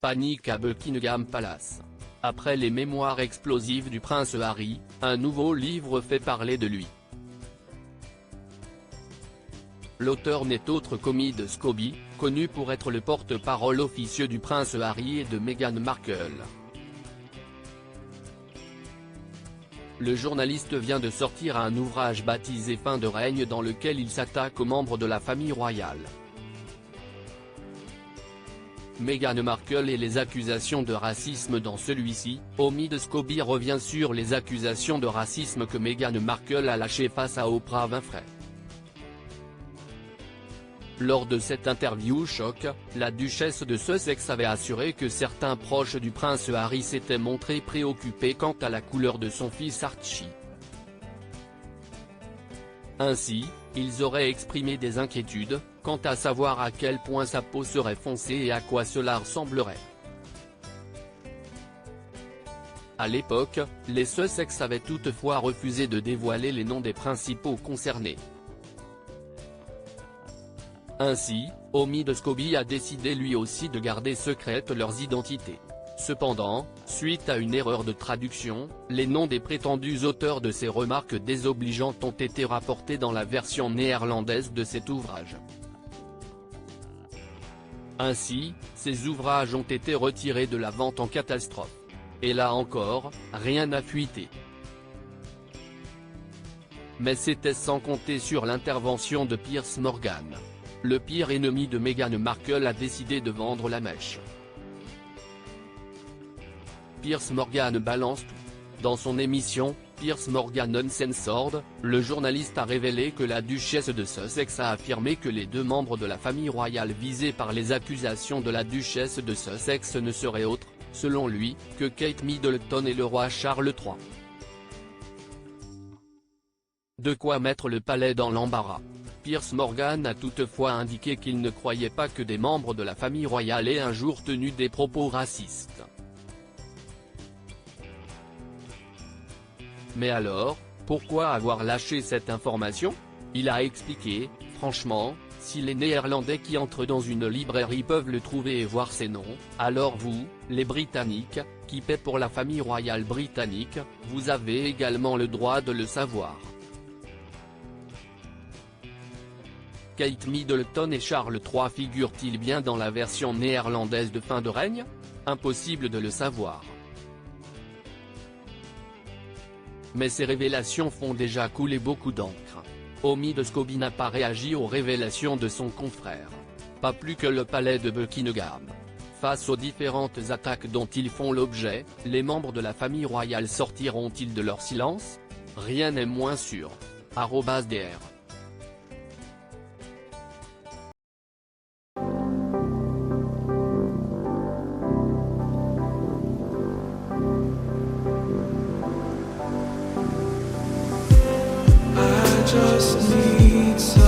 Panique à Buckingham Palace. Après les mémoires explosives du prince Harry, un nouveau livre fait parler de lui. L'auteur n'est autre qu'Omid Scobie, connu pour être le porte-parole officieux du prince Harry et de Meghan Markle. Le journaliste vient de sortir un ouvrage baptisé Fin de règne dans lequel il s'attaque aux membres de la famille royale. Meghan Markle et les accusations de racisme. Dans celui-ci, Omid Scobie revient sur les accusations de racisme que Meghan Markle a lâchées face à Oprah Winfrey. Lors de cette interview choc, la duchesse de Sussex avait assuré que certains proches du prince Harry s'étaient montrés préoccupés quant à la couleur de son fils Archie. Ainsi, ils auraient exprimé des inquiétudes, quant à savoir à quel point sa peau serait foncée et à quoi cela ressemblerait. À l'époque, les Sussex avaient toutefois refusé de dévoiler les noms des principaux concernés. Ainsi, Omid Scobie a décidé lui aussi de garder secrète leurs identités. Cependant, suite à une erreur de traduction, les noms des prétendus auteurs de ces remarques désobligeantes ont été rapportés dans la version néerlandaise de cet ouvrage. Ainsi, ces ouvrages ont été retirés de la vente en catastrophe. Et là encore, rien n'a fuité. Mais c'était sans compter sur l'intervention de Piers Morgan. Le pire ennemi de Meghan Markle a décidé de vendre la mèche. Piers Morgan balance tout. Dans son émission, Piers Morgan Uncensored, le journaliste a révélé que la duchesse de Sussex a affirmé que les deux membres de la famille royale visés par les accusations de la duchesse de Sussex ne seraient autres, selon lui, que Kate Middleton et le roi Charles III. De quoi mettre le palais dans l'embarras. Piers Morgan a toutefois indiqué qu'il ne croyait pas que des membres de la famille royale aient un jour tenu des propos racistes. Mais alors, pourquoi avoir lâché cette information? Il a expliqué, franchement, si les Néerlandais qui entrent dans une librairie peuvent le trouver et voir ses noms, alors vous, les Britanniques, qui paient pour la famille royale britannique, vous avez également le droit de le savoir. Kate Middleton et Charles III figurent-ils bien dans la version néerlandaise de Fin de règne? Impossible de le savoir. Mais ces révélations font déjà couler beaucoup d'encre. Omid Scobie n'a pas réagi aux révélations de son confrère. Pas plus que le palais de Buckingham. Face aux différentes attaques dont ils font l'objet, les membres de la famille royale sortiront-ils de leur silence? Rien n'est moins sûr. @dr Just need